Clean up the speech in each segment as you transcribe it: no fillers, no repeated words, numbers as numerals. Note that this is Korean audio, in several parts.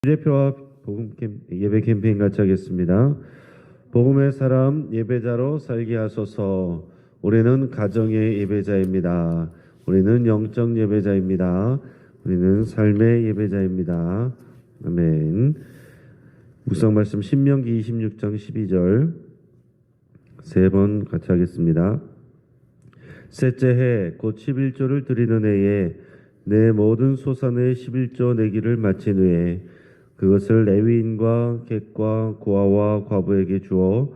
대표와 예배 캠페인 같이 하겠습니다. 복음의 사람 예배자로 살게 하소서. 우리는 가정의 예배자입니다. 우리는 영적 예배자입니다. 우리는 삶의 예배자입니다. 아멘. 묵상 말씀 신명기 26장 12절 세 번 같이 하겠습니다. 셋째 해 곧 11조를 드리는 해에 내 모든 소산의 11조 내기를 마친 후에 그것을 레위인과 객과 고아와 과부에게 주어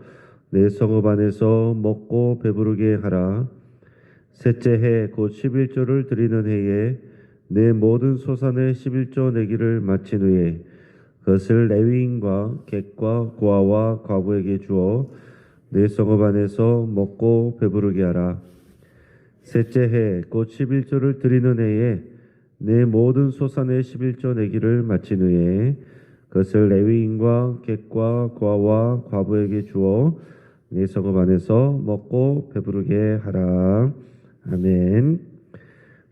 내 성읍 안에서 먹고 배부르게 하라. 셋째 해 곧 11조를 드리는 해에 내 모든 소산의 11조 내기를 마친 후에 그것을 레위인과 객과 고아와 과부에게 주어 내 성읍 안에서 먹고 배부르게 하라. 셋째 해 곧 11조를 드리는 해에 내 모든 소산의 11조 내기를 마친 후에 그것을 레위인과 객과 고아와 과부에게 주어 내 성읍 안에서 먹고 배부르게 하라. 아멘.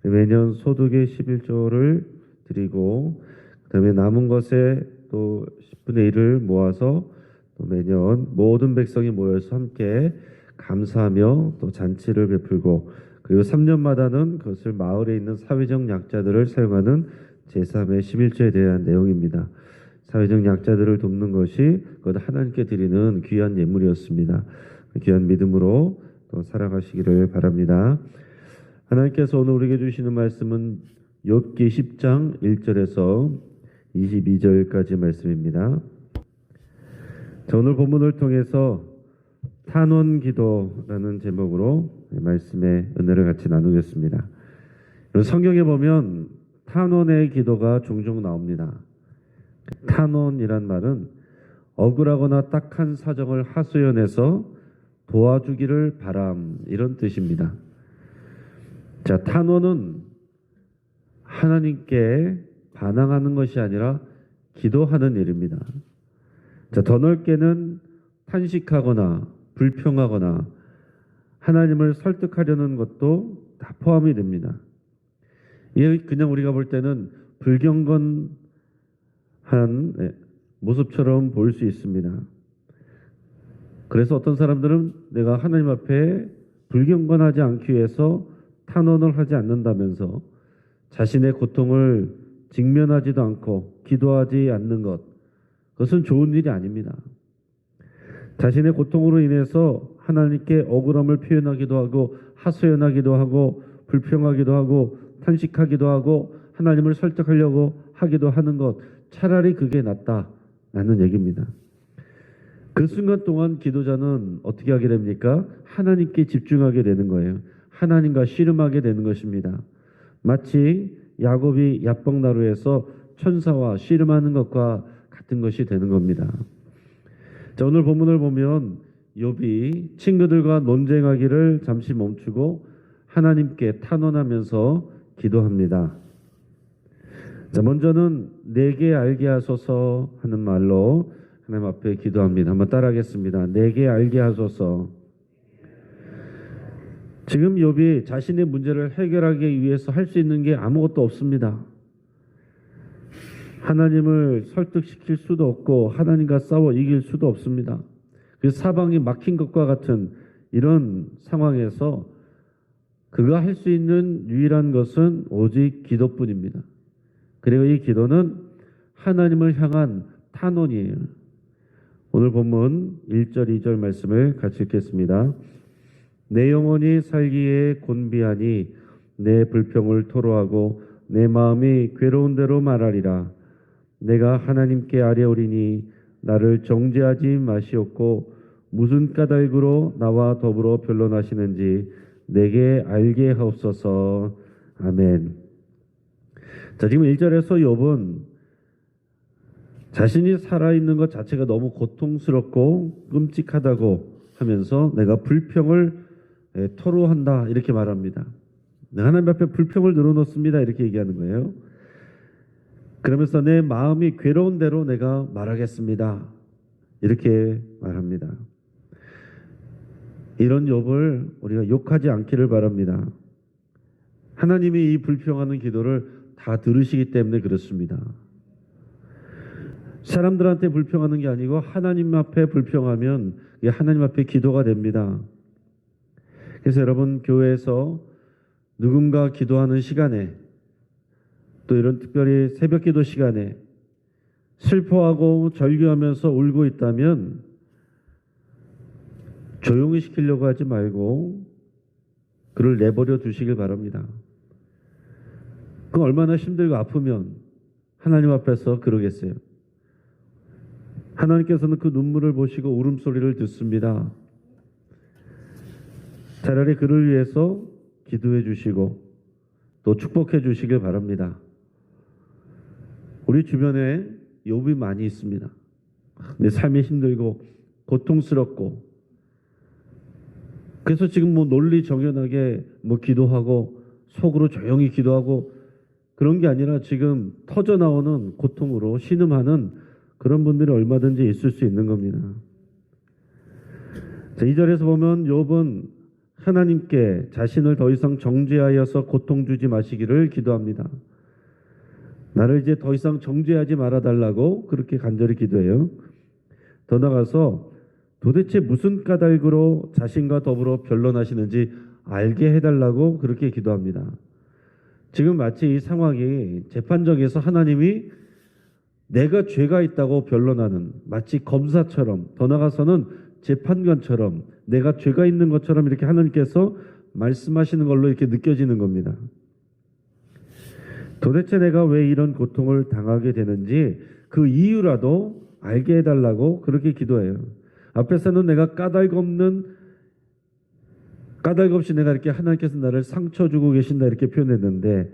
매년 소득의 11조를 드리고 그다음에 남은 것에 또 10분의 1을 모아서 또 매년 모든 백성이 모여서 함께 감사하며 또 잔치를 베풀고 그리고 3년마다는 그것을 마을에 있는 사회적 약자들을 사용하는 제3의 11조에 대한 내용입니다. 사회적 약자들을 돕는 것이 그것 하나님께 드리는 귀한 예물이었습니다. 귀한 믿음으로 또 살아가시기를 바랍니다. 하나님께서 오늘 우리에게 주시는 말씀은 욥기 10장 1절에서 22절까지 말씀입니다. 자, 오늘 본문을 통해서 탄원기도라는 제목으로 말씀의 은혜를 같이 나누겠습니다. 성경에 보면 탄원의 기도가 종종 나옵니다. 탄원이란 말은 억울하거나 딱한 사정을 하소연해서 도와주기를 바람, 이런 뜻입니다. 자, 탄원은 하나님께 반항하는 것이 아니라 기도하는 일입니다. 자, 더 넓게는 탄식하거나 불평하거나 하나님을 설득하려는 것도 다 포함이 됩니다. 이게 그냥 우리가 볼 때는 불경건한 모습처럼 보일 수 있습니다. 그래서 어떤 사람들은 내가 하나님 앞에 불경건하지 않기 위해서 탄원을 하지 않는다면서 자신의 고통을 직면하지도 않고 기도하지 않는 것, 그것은 좋은 일이 아닙니다. 자신의 고통으로 인해서 하나님께 억울함을 표현하기도 하고 하소연하기도 하고 불평하기도 하고 탄식하기도 하고 하나님을 설득하려고 하기도 하는 것, 차라리 그게 낫다라는 얘기입니다. 그 순간 동안 기도자는 어떻게 하게 됩니까? 하나님께 집중하게 되는 거예요. 하나님과 씨름하게 되는 것입니다. 마치 야곱이 야복나루에서 천사와 씨름하는 것과 같은 것이 되는 겁니다. 자, 오늘 본문을 보면 욥이 친구들과 논쟁하기를 잠시 멈추고 하나님께 탄원하면서 기도합니다. 자, 먼저는 내게 알게 하소서 하는 말로 하나님 앞에 기도합니다. 한번 따라하겠습니다. 내게 알게 하소서. 지금 욥이 자신의 문제를 해결하기 위해서 할 수 있는 게 아무것도 없습니다. 하나님을 설득시킬 수도 없고 하나님과 싸워 이길 수도 없습니다. 그 사방이 막힌 것과 같은 이런 상황에서 그가 할 수 있는 유일한 것은 오직 기도뿐입니다. 그리고 이 기도는 하나님을 향한 탄원이에요. 오늘 본문 1절 2절 말씀을 같이 읽겠습니다. 내 영혼이 살기에 곤비하니 내 불평을 토로하고 내 마음이 괴로운 대로 말하리라. 내가 하나님께 아뢰오리니 나를 정죄하지 마시옵고 무슨 까닭으로 나와 더불어 변론하시는지 내게 알게 하옵소서. 아멘. 자, 지금 1절에서 욥은 자신이 살아있는 것 자체가 너무 고통스럽고 끔찍하다고 하면서 내가 불평을 토로한다 이렇게 말합니다. 하나님 앞에 불평을 늘어놓습니다 이렇게 얘기하는 거예요. 그러면서 내 마음이 괴로운 대로 내가 말하겠습니다 이렇게 말합니다. 이런 욥을 우리가 욕하지 않기를 바랍니다. 하나님이 이 불평하는 기도를 다 들으시기 때문에 그렇습니다. 사람들한테 불평하는 게 아니고 하나님 앞에 불평하면 이게 하나님 앞에 기도가 됩니다. 그래서 여러분, 교회에서 누군가 기도하는 시간에, 또 이런 특별히 새벽 기도 시간에 슬퍼하고 절규하면서 울고 있다면 조용히 시키려고 하지 말고 그를 내버려 두시길 바랍니다. 그 얼마나 힘들고 아프면 하나님 앞에서 그러겠어요. 하나님께서는 그 눈물을 보시고 울음소리를 듣습니다. 차라리 그를 위해서 기도해 주시고 또 축복해 주시길 바랍니다. 우리 주변에 욥이 많이 있습니다. 내 삶이 힘들고 고통스럽고, 그래서 지금 논리정연하게 기도하고 속으로 조용히 기도하고 그런 게 아니라 지금 터져 나오는 고통으로 신음하는 그런 분들이 얼마든지 있을 수 있는 겁니다. 자, 2절에서 보면 욥은 하나님께 자신을 더 이상 정죄하여서 고통 주지 마시기를 기도합니다. 나를 이제 더 이상 정죄하지 말아달라고 그렇게 간절히 기도해요. 더 나아가서 도대체 무슨 까닭으로 자신과 더불어 변론하시는지 알게 해달라고 그렇게 기도합니다. 지금 마치 이 상황이 재판정에서 하나님이 내가 죄가 있다고 변론하는, 마치 검사처럼, 더 나아가서는 재판관처럼 내가 죄가 있는 것처럼 이렇게 하나님께서 말씀하시는 걸로 이렇게 느껴지는 겁니다. 도대체 내가 왜 이런 고통을 당하게 되는지 그 이유라도 알게 해달라고 그렇게 기도해요. 앞에서는 내가 까닭 없이 내가 이렇게 하나님께서 나를 상처 주고 계신다 이렇게 표현했는데,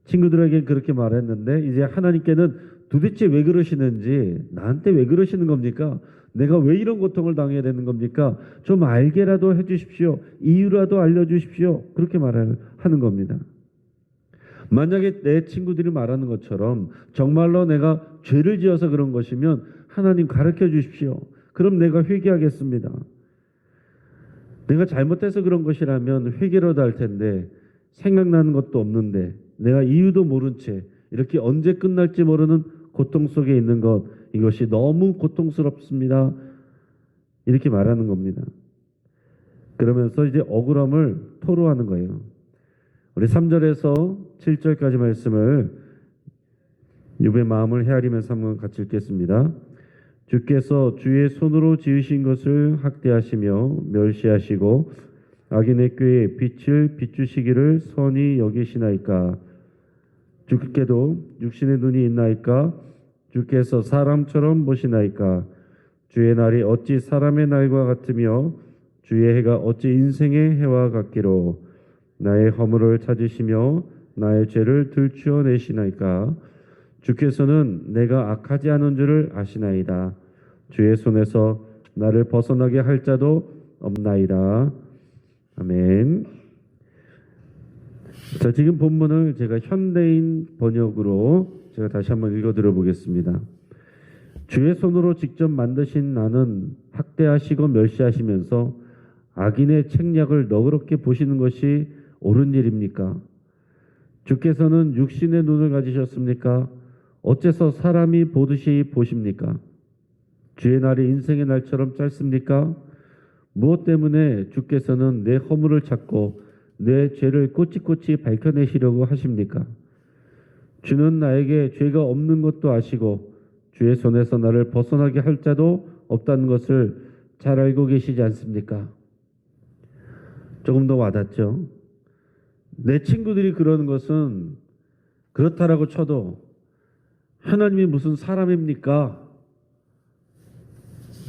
친구들에게 그렇게 말했는데, 이제 하나님께는 도대체 왜 그러시는지, 나한테 왜 그러시는 겁니까? 내가 왜 이런 고통을 당해야 되는 겁니까? 좀 알게라도 해주십시오. 이유라도 알려주십시오. 그렇게 말하는 겁니다. 만약에 내 친구들이 말하는 것처럼 정말로 내가 죄를 지어서 그런 것이면 하나님 가르쳐 주십시오. 그럼 내가 회개하겠습니다. 내가 잘못해서 그런 것이라면 회개라도 할 텐데 생각나는 것도 없는데 내가 이유도 모른 채 이렇게 언제 끝날지 모르는 고통 속에 있는 것, 이것이 너무 고통스럽습니다. 이렇게 말하는 겁니다. 그러면서 이제 억울함을 토로하는 거예요. 우리 3절에서 7절까지 말씀을 욥의 마음을 헤아리면서 한번 같이 읽겠습니다. 주께서 주의 손으로 지으신 것을 학대하시며 멸시하시고 악인의 꾀에 빛을 비추시기를 선히 여기시나이까? 주께도 육신의 눈이 있나이까? 주께서 사람처럼 보시나이까? 주의 날이 어찌 사람의 날과 같으며 주의 해가 어찌 인생의 해와 같기로? 나의 허물을 찾으시며 나의 죄를 들추어내시나이까? 주께서는 내가 악하지 않은 줄을 아시나이다. 주의 손에서 나를 벗어나게 할 자도 없나이다. 아멘. 자, 지금 본문을 제가 현대인 번역으로 제가 다시 한번 읽어드려 보겠습니다. 주의 손으로 직접 만드신 나는 학대하시고 멸시하시면서 악인의 책략을 너그럽게 보시는 것이 옳은 일입니까? 주께서는 육신의 눈을 가지셨습니까? 어째서 사람이 보듯이 보십니까? 주의 날이 인생의 날처럼 짧습니까? 무엇 때문에 주께서는 내 허물을 찾고 내 죄를 꼬치꼬치 밝혀내시려고 하십니까? 주는 나에게 죄가 없는 것도 아시고 주의 손에서 나를 벗어나게 할 자도 없다는 것을 잘 알고 계시지 않습니까? 조금 더 와닿죠? 내 친구들이 그러는 것은 그렇다라고 쳐도 하나님이 무슨 사람입니까?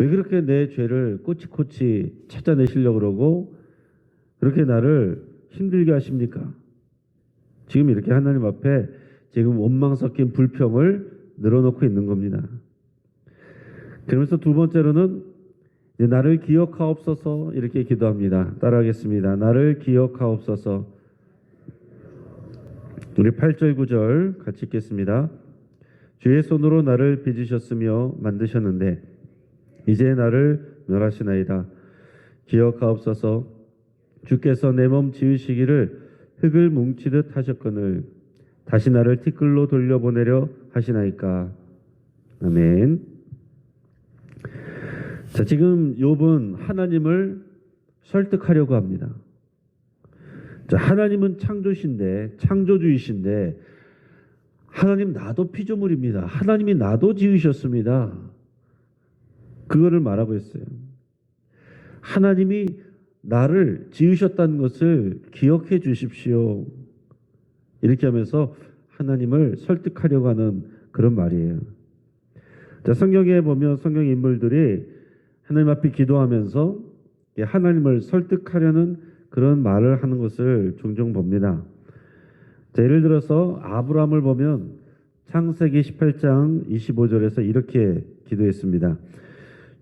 왜 그렇게 내 죄를 꼬치꼬치 찾아내시려고 그러고 그렇게 나를 힘들게 하십니까? 지금 이렇게 하나님 앞에 지금 원망 섞인 불평을 늘어놓고 있는 겁니다. 그러면서 두 번째로는 이제 나를 기억하옵소서 이렇게 기도합니다. 따라하겠습니다. 나를 기억하옵소서. 우리 8절 9절 같이 읽겠습니다. 주의 손으로 나를 빚으셨으며 만드셨는데 이제 나를 멸하시나이다. 기억하옵소서. 주께서 내 몸 지으시기를 흙을 뭉치듯 하셨거늘 다시 나를 티끌로 돌려보내려 하시나이까? 아멘. 자, 지금 욥은 하나님을 설득하려고 합니다. 자, 하나님은 창조주이신데 하나님 나도 피조물입니다. 하나님이 나도 지으셨습니다. 그거를 말하고 있어요. 하나님이 나를 지으셨다는 것을 기억해 주십시오. 이렇게 하면서 하나님을 설득하려고 하는 그런 말이에요. 자, 성경에 보면 성경 인물들이 하나님 앞에 기도하면서 하나님을 설득하려는 그런 말을 하는 것을 종종 봅니다. 자, 예를 들어서 아브라함을 보면 창세기 18장 25절에서 이렇게 기도했습니다.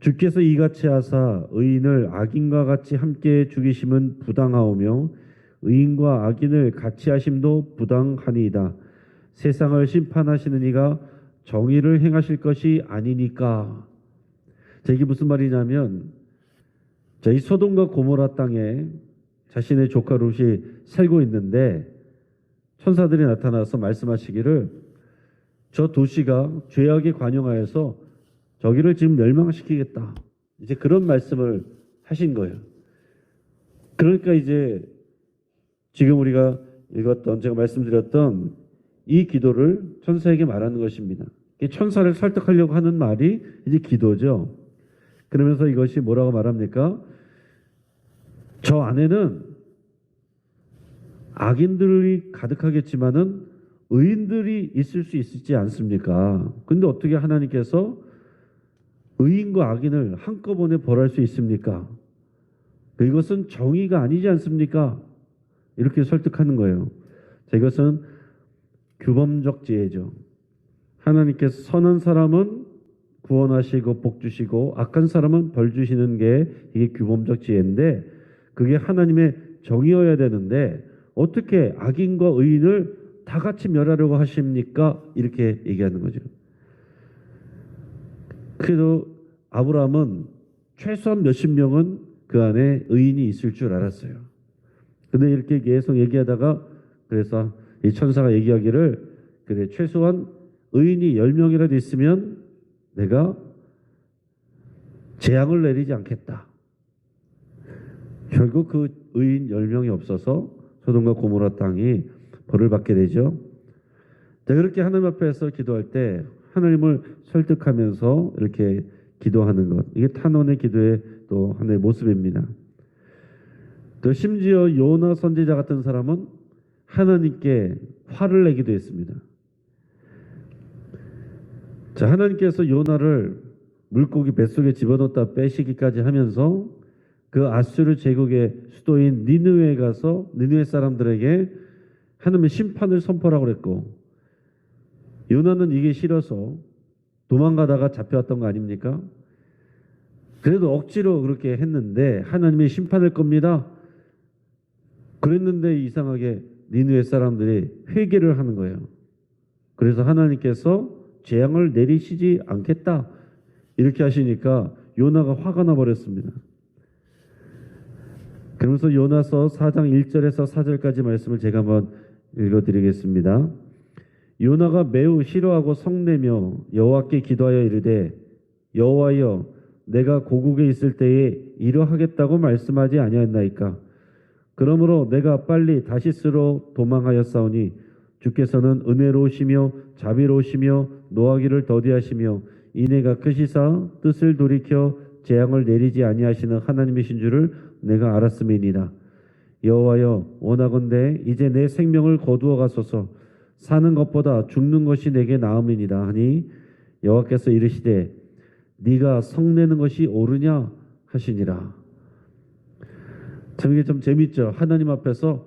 주께서 이같이 하사 의인을 악인과 같이 함께 죽이심은 부당하오며 의인과 악인을 같이 하심도 부당하니이다. 세상을 심판하시는 이가 정의를 행하실 것이 아니니까. 자, 이게 무슨 말이냐면, 자, 이 소돔과 고모라 땅에 자신의 조카 롯이 살고 있는데 천사들이 나타나서 말씀하시기를 저 도시가 죄악에 관영하여서 저기를 지금 멸망시키겠다. 이제 그런 말씀을 하신 거예요. 그러니까 이제 지금 우리가 읽었던, 제가 말씀드렸던 이 기도를 천사에게 말하는 것입니다. 천사를 설득하려고 하는 말이 이제 기도죠. 그러면서 이것이 뭐라고 말합니까? 저 안에는 악인들이 가득하겠지만은 의인들이 있을 수 있지 않습니까? 근데 어떻게 하나님께서 의인과 악인을 한꺼번에 벌할 수 있습니까? 이것은 정의가 아니지 않습니까? 이렇게 설득하는 거예요. 자, 이것은 규범적 지혜죠. 하나님께서 선한 사람은 구원하시고 복 주시고 악한 사람은 벌 주시는 게 이게 규범적 지혜인데 그게 하나님의 정의여야 되는데 어떻게 악인과 의인을 다 같이 멸하려고 하십니까? 이렇게 얘기하는 거죠. 그래도 아브라함은 최소한 몇십 명은 그 안에 의인이 있을 줄 알았어요. 근데 이렇게 계속 얘기하다가 그래서 이 천사가 얘기하기를 그래 최소한 의인이 10명이라도 있으면 내가 재앙을 내리지 않겠다. 결국 그 의인 10명이 없어서 소돔과 고모라 땅이 벌을 받게 되죠. 자, 그렇게 하나님 앞에서 기도할 때 하나님을 설득하면서 이렇게 기도하는 것, 이게 탄원의 기도의 또 하나의 모습입니다. 또 심지어 요나 선지자 같은 사람은 하나님께 화를 내기도 했습니다. 자, 하나님께서 요나를 물고기 뱃속에 집어넣었다 빼시기까지 하면서 그 아수르 제국의 수도인 니느웨에 가서 니느웨 사람들에게 하나님의 심판을 선포하라고 그랬고 요나는 이게 싫어서 도망가다가 잡혀왔던 거 아닙니까? 그래도 억지로 그렇게 했는데 하나님의 심판할 겁니다. 그랬는데 이상하게 니느웨 사람들이 회개를 하는 거예요. 그래서 하나님께서 재앙을 내리시지 않겠다 이렇게 하시니까 요나가 화가 나버렸습니다. 그러면서 요나서 4장 1절에서 4절까지 말씀을 제가 한번 읽어드리겠습니다. 요나가 매우 싫어하고 성내며 여호와께 기도하여 이르되 여호와여 내가 고국에 있을 때에 이러하겠다고 말씀하지 아니하였나이까. 그러므로 내가 빨리 다시스로 도망하였사오니 주께서는 은혜로우시며 자비로우시며 노하기를 더디하시며 인애가 크시사 뜻을 돌이켜 재앙을 내리지 아니하시는 하나님이신 줄을 내가 알았음이니이다. 여호와여 원하건대 이제 내 생명을 거두어 가소서. 사는 것보다 죽는 것이 내게 나음이니이다 하니 여호와께서 이르시되 네가 성내는 것이 옳으냐 하시니라. 참 이게 좀 재밌죠. 하나님 앞에서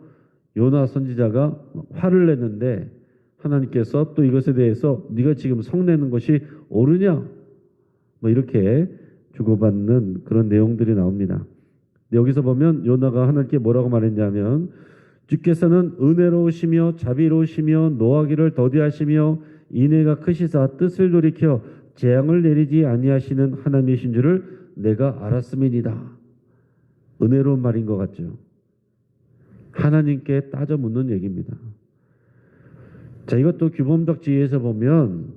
요나 선지자가 화를 냈는데 하나님께서 또 이것에 대해서 네가 지금 성내는 것이 옳으냐 뭐 이렇게 주고받는 그런 내용들이 나옵니다. 여기서 보면 요나가 하나님께 뭐라고 말했냐면 주께서는 은혜로우시며 자비로우시며 노하기를 더디하시며 인애가 크시사 뜻을 돌이켜 재앙을 내리지 아니하시는 하나님이신 줄을 내가 알았음이니이다. 은혜로운 말인 것 같죠. 하나님께 따져 묻는 얘기입니다. 자, 이것도 규범적 지혜에서 보면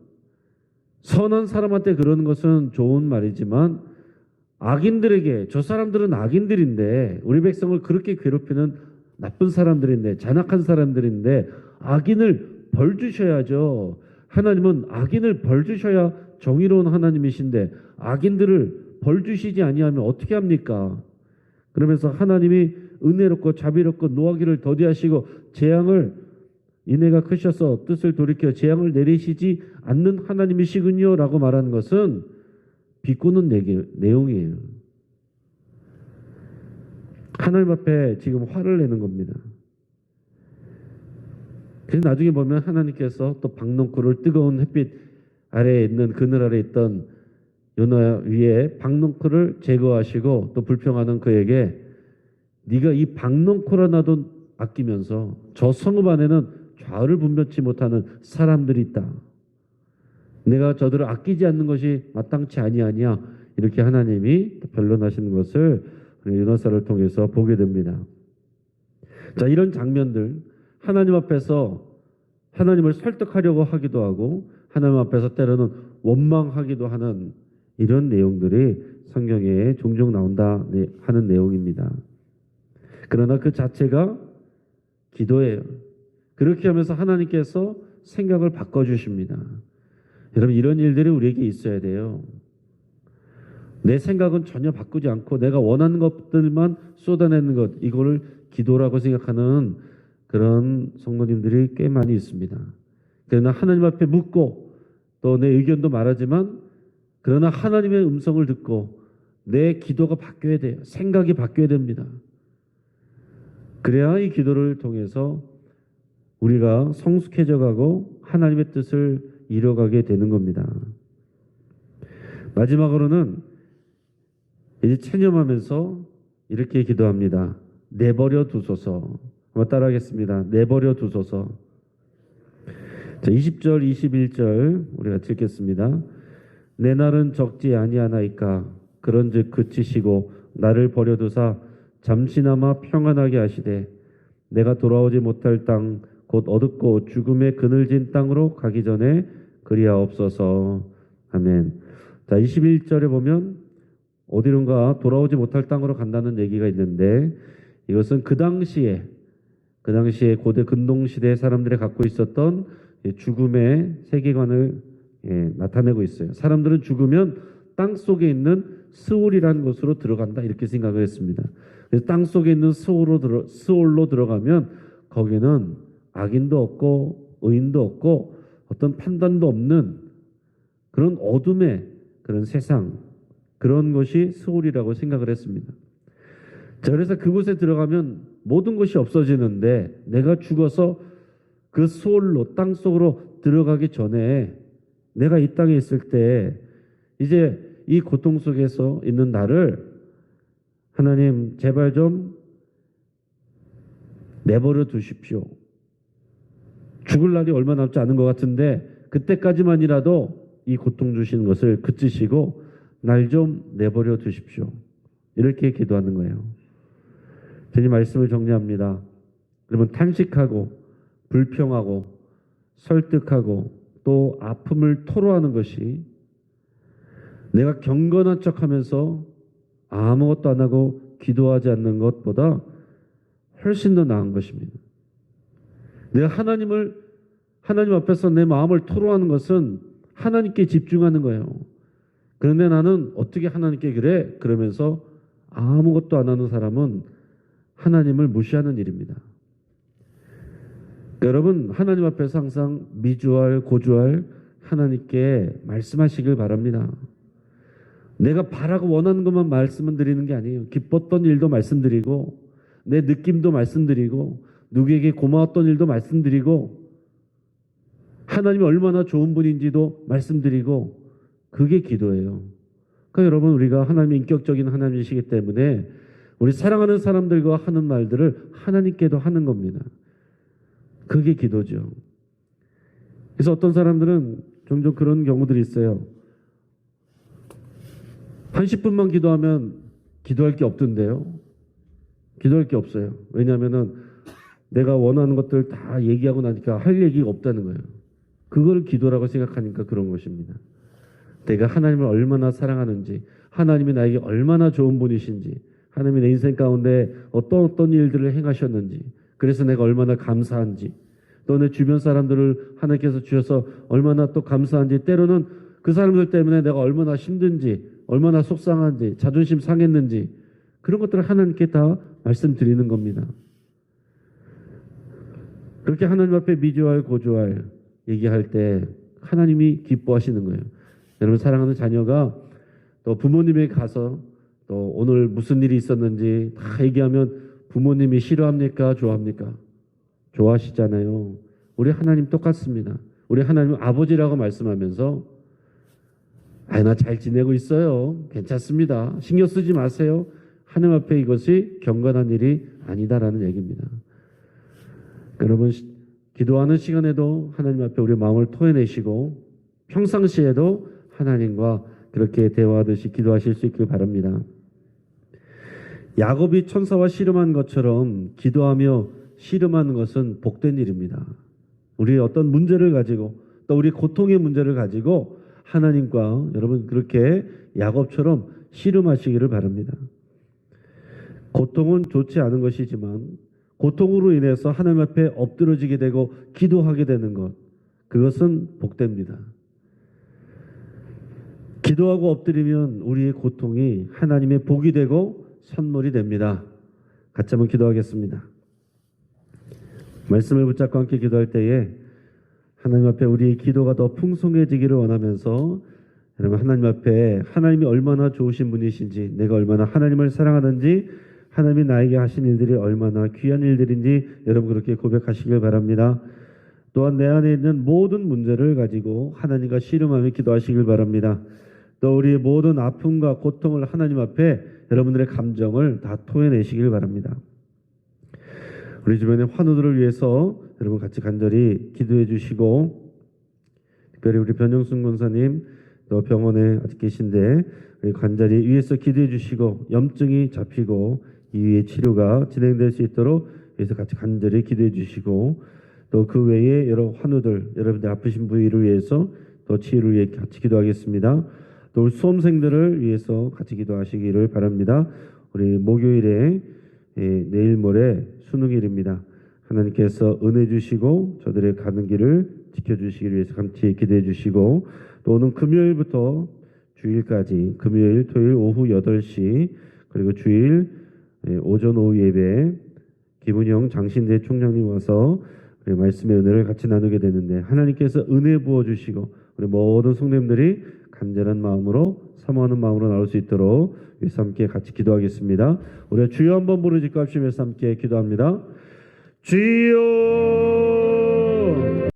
선한 사람한테 그러는 것은 좋은 말이지만 악인들에게, 저 사람들은 악인들인데, 우리 백성을 그렇게 괴롭히는 나쁜 사람들인데, 잔악한 사람들인데 악인을 벌 주셔야죠. 하나님은 악인을 벌 주셔야 정의로운 하나님이신데 악인들을 벌 주시지 아니하면 어떻게 합니까? 그러면서 하나님이 은혜롭고 자비롭고 노하기를 더디하시고 재앙을, 인애가 크셔서 뜻을 돌이켜 재앙을 내리시지 않는 하나님이시군요 라고 말하는 것은 비꼬는 내용이에요. 하나님 앞에 지금 화를 내는 겁니다. 그래서 나중에 보면 하나님께서 또 박농쿨을 뜨거운 햇빛 아래에 있는, 그늘 아래에 있던 요나 위에 박농쿨을 제거하시고 또 불평하는 그에게, 네가 이 박농쿨 하나도 아끼면서 저 성읍 안에는 좌우를 분별치 못하는 사람들이 있다. 내가 저들을 아끼지 않는 것이 마땅치 아니하냐, 이렇게 하나님이 변론하시는 것을 요나사를 통해서 보게 됩니다. 자, 이런 장면들, 하나님 앞에서 하나님을 설득하려고 하기도 하고 하나님 앞에서 때로는 원망하기도 하는 이런 내용들이 성경에 종종 나온다 하는 내용입니다. 그러나 그 자체가 기도예요. 그렇게 하면서 하나님께서 생각을 바꿔주십니다. 여러분, 이런 일들이 우리에게 있어야 돼요. 내 생각은 전혀 바꾸지 않고 내가 원하는 것들만 쏟아내는 것, 이거를 기도라고 생각하는 그런 성도님들이 꽤 많이 있습니다. 그러나 하나님 앞에 묻고 또 내 의견도 말하지만, 그러나 하나님의 음성을 듣고 내 기도가 바뀌어야 돼요. 생각이 바뀌어야 됩니다. 그래야 이 기도를 통해서 우리가 성숙해져 가고 하나님의 뜻을 이뤄가게 되는 겁니다. 마지막으로는 이제 체념하면서 이렇게 기도합니다. 내버려 두소서. 한번 따라하겠습니다. 내버려 두소서. 자, 20절, 21절 우리가 읽겠습니다. 내 날은 적지 아니하나이까 그런즉 그치시고 나를 버려두사 잠시나마 평안하게 하시되 내가 돌아오지 못할 땅 곧 어둡고 죽음의 그늘진 땅으로 가기 전에 그리하옵소서. 아멘. 자, 21절에 보면 어디론가 돌아오지 못할 땅으로 간다는 얘기가 있는데, 이것은 그 당시에 고대 근동시대 사람들이 갖고 있었던 죽음의 세계관을 나타내고 있어요. 사람들은 죽으면 땅 속에 있는 스올이라는 곳으로 들어간다, 이렇게 생각을 했습니다. 그래서 땅 속에 있는 스올로 들어가면 거기는 악인도 없고 의인도 없고 어떤 판단도 없는 그런 어둠의 그런 세상, 그런 것이 스올이라고 생각을 했습니다. 자, 그래서 그곳에 들어가면 모든 것이 없어지는데, 내가 죽어서 그 스올로, 땅 속으로 들어가기 전에 내가 이 땅에 있을 때 이제 이 고통 속에서 있는 나를 하나님 제발 좀 내버려 두십시오. 죽을 날이 얼마 남지 않은 것 같은데 그때까지만이라도 이 고통 주시는 것을 그치시고 날 좀 내버려 두십시오. 이렇게 기도하는 거예요. 주님 말씀을 정리합니다. 여러분, 탄식하고 불평하고 설득하고 또 아픔을 토로하는 것이 내가 경건한 척하면서 아무것도 안 하고 기도하지 않는 것보다 훨씬 더 나은 것입니다. 내가 하나님 앞에서 내 마음을 토로하는 것은 하나님께 집중하는 거예요. 그런데 나는 어떻게 하나님께 그래? 그러면서 아무것도 안 하는 사람은 하나님을 무시하는 일입니다. 여러분, 하나님 앞에서 항상 미주알 고주알 하나님께 말씀하시길 바랍니다. 내가 바라고 원하는 것만 말씀을 드리는 게 아니에요. 기뻤던 일도 말씀드리고 내 느낌도 말씀드리고 누구에게 고마웠던 일도 말씀드리고 하나님이 얼마나 좋은 분인지도 말씀드리고, 그게 기도예요. 그러니까 여러분, 우리가 하나님의 인격적인 하나님이시기 때문에 우리 사랑하는 사람들과 하는 말들을 하나님께도 하는 겁니다. 그게 기도죠. 그래서 어떤 사람들은 종종 그런 경우들이 있어요. 한 10분만 기도하면 기도할 게 없던데요. 기도할 게 없어요. 왜냐하면은 내가 원하는 것들 다 얘기하고 나니까 할 얘기가 없다는 거예요. 그걸 기도라고 생각하니까 그런 것입니다. 내가 하나님을 얼마나 사랑하는지, 하나님이 나에게 얼마나 좋은 분이신지, 하나님이 내 인생 가운데 어떤 일들을 행하셨는지, 그래서 내가 얼마나 감사한지, 또 내 주변 사람들을 하나님께서 주셔서 얼마나 또 감사한지, 때로는 그 사람들 때문에 내가 얼마나 힘든지, 얼마나 속상한지, 자존심 상했는지, 그런 것들을 하나님께 다 말씀드리는 겁니다. 그렇게 하나님 앞에 미주알 고주알 얘기할 때 하나님이 기뻐하시는 거예요. 여러분, 사랑하는 자녀가 또 부모님에게 가서 또 오늘 무슨 일이 있었는지 다 얘기하면 부모님이 싫어합니까? 좋아합니까? 좋아하시잖아요. 우리 하나님 똑같습니다. 우리 하나님 아버지라고 말씀하면서 나 잘 지내고 있어요. 괜찮습니다. 신경 쓰지 마세요. 하나님 앞에 이것이 경건한 일이 아니다라는 얘기입니다. 여러분, 기도하는 시간에도 하나님 앞에 우리 마음을 토해내시고 평상시에도 하나님과 그렇게 대화하듯이 기도하실 수 있길 바랍니다. 야곱이 천사와 씨름한 것처럼 기도하며 씨름하는 것은 복된 일입니다. 우리 어떤 문제를 가지고 또 우리 고통의 문제를 가지고 하나님과 여러분 그렇게 야곱처럼 씨름하시기를 바랍니다. 고통은 좋지 않은 것이지만 고통으로 인해서 하나님 앞에 엎드러지게 되고 기도하게 되는 것, 그것은 복됩니다. 기도하고 엎드리면 우리의 고통이 하나님의 복이 되고 선물이 됩니다. 같이 한번 기도하겠습니다. 말씀을 붙잡고 함께 기도할 때에 하나님 앞에 우리의 기도가 더 풍성해지기를 원하면서 여러분, 하나님 앞에 하나님이 얼마나 좋으신 분이신지, 내가 얼마나 하나님을 사랑하는지, 하나님이 나에게 하신 일들이 얼마나 귀한 일들인지 여러분 그렇게 고백하시길 바랍니다. 또한 내 안에 있는 모든 문제를 가지고 하나님과 씨름하며 기도하시길 바랍니다. 또 우리의 모든 아픔과 고통을 하나님 앞에 여러분들의 감정을 다 토해내시길 바랍니다. 우리 주변의 환우들을 위해서 여러분 같이 간절히 기도해 주시고, 특별히 우리 변영순 권사님 또 병원에 아직 계신데 우리 간절히 위에서 기도해 주시고, 염증이 잡히고 이후에 치료가 진행될 수 있도록 위해서 같이 간절히 기도해 주시고, 또 그 외에 여러 환우들, 여러분들 아프신 부위를 위해서 또 치유를 위해 같이 기도하겠습니다. 또 우리 수험생들을 위해서 같이 기도하시기를 바랍니다. 우리 목요일에 내일 모레 수능일입니다. 하나님께서 은혜 주시고 저들의 가는 길을 지켜주시기 위해서 같이 기도해 주시고, 또 오는 금요일부터 주일까지 금요일, 토요일 오후 8시 그리고 주일 오전 오후 예배 김은영 장신대 총장님 와서 말씀의 은혜를 같이 나누게 되는데, 하나님께서 은혜 부어주시고 우리 모든 성도님들이 간절한 마음으로 사모하는 마음으로 나올 수 있도록 위해서 함께 같이 기도하겠습니다. 우리가 주여 한번 부르짖고 합시면서 함께 기도합니다. 주여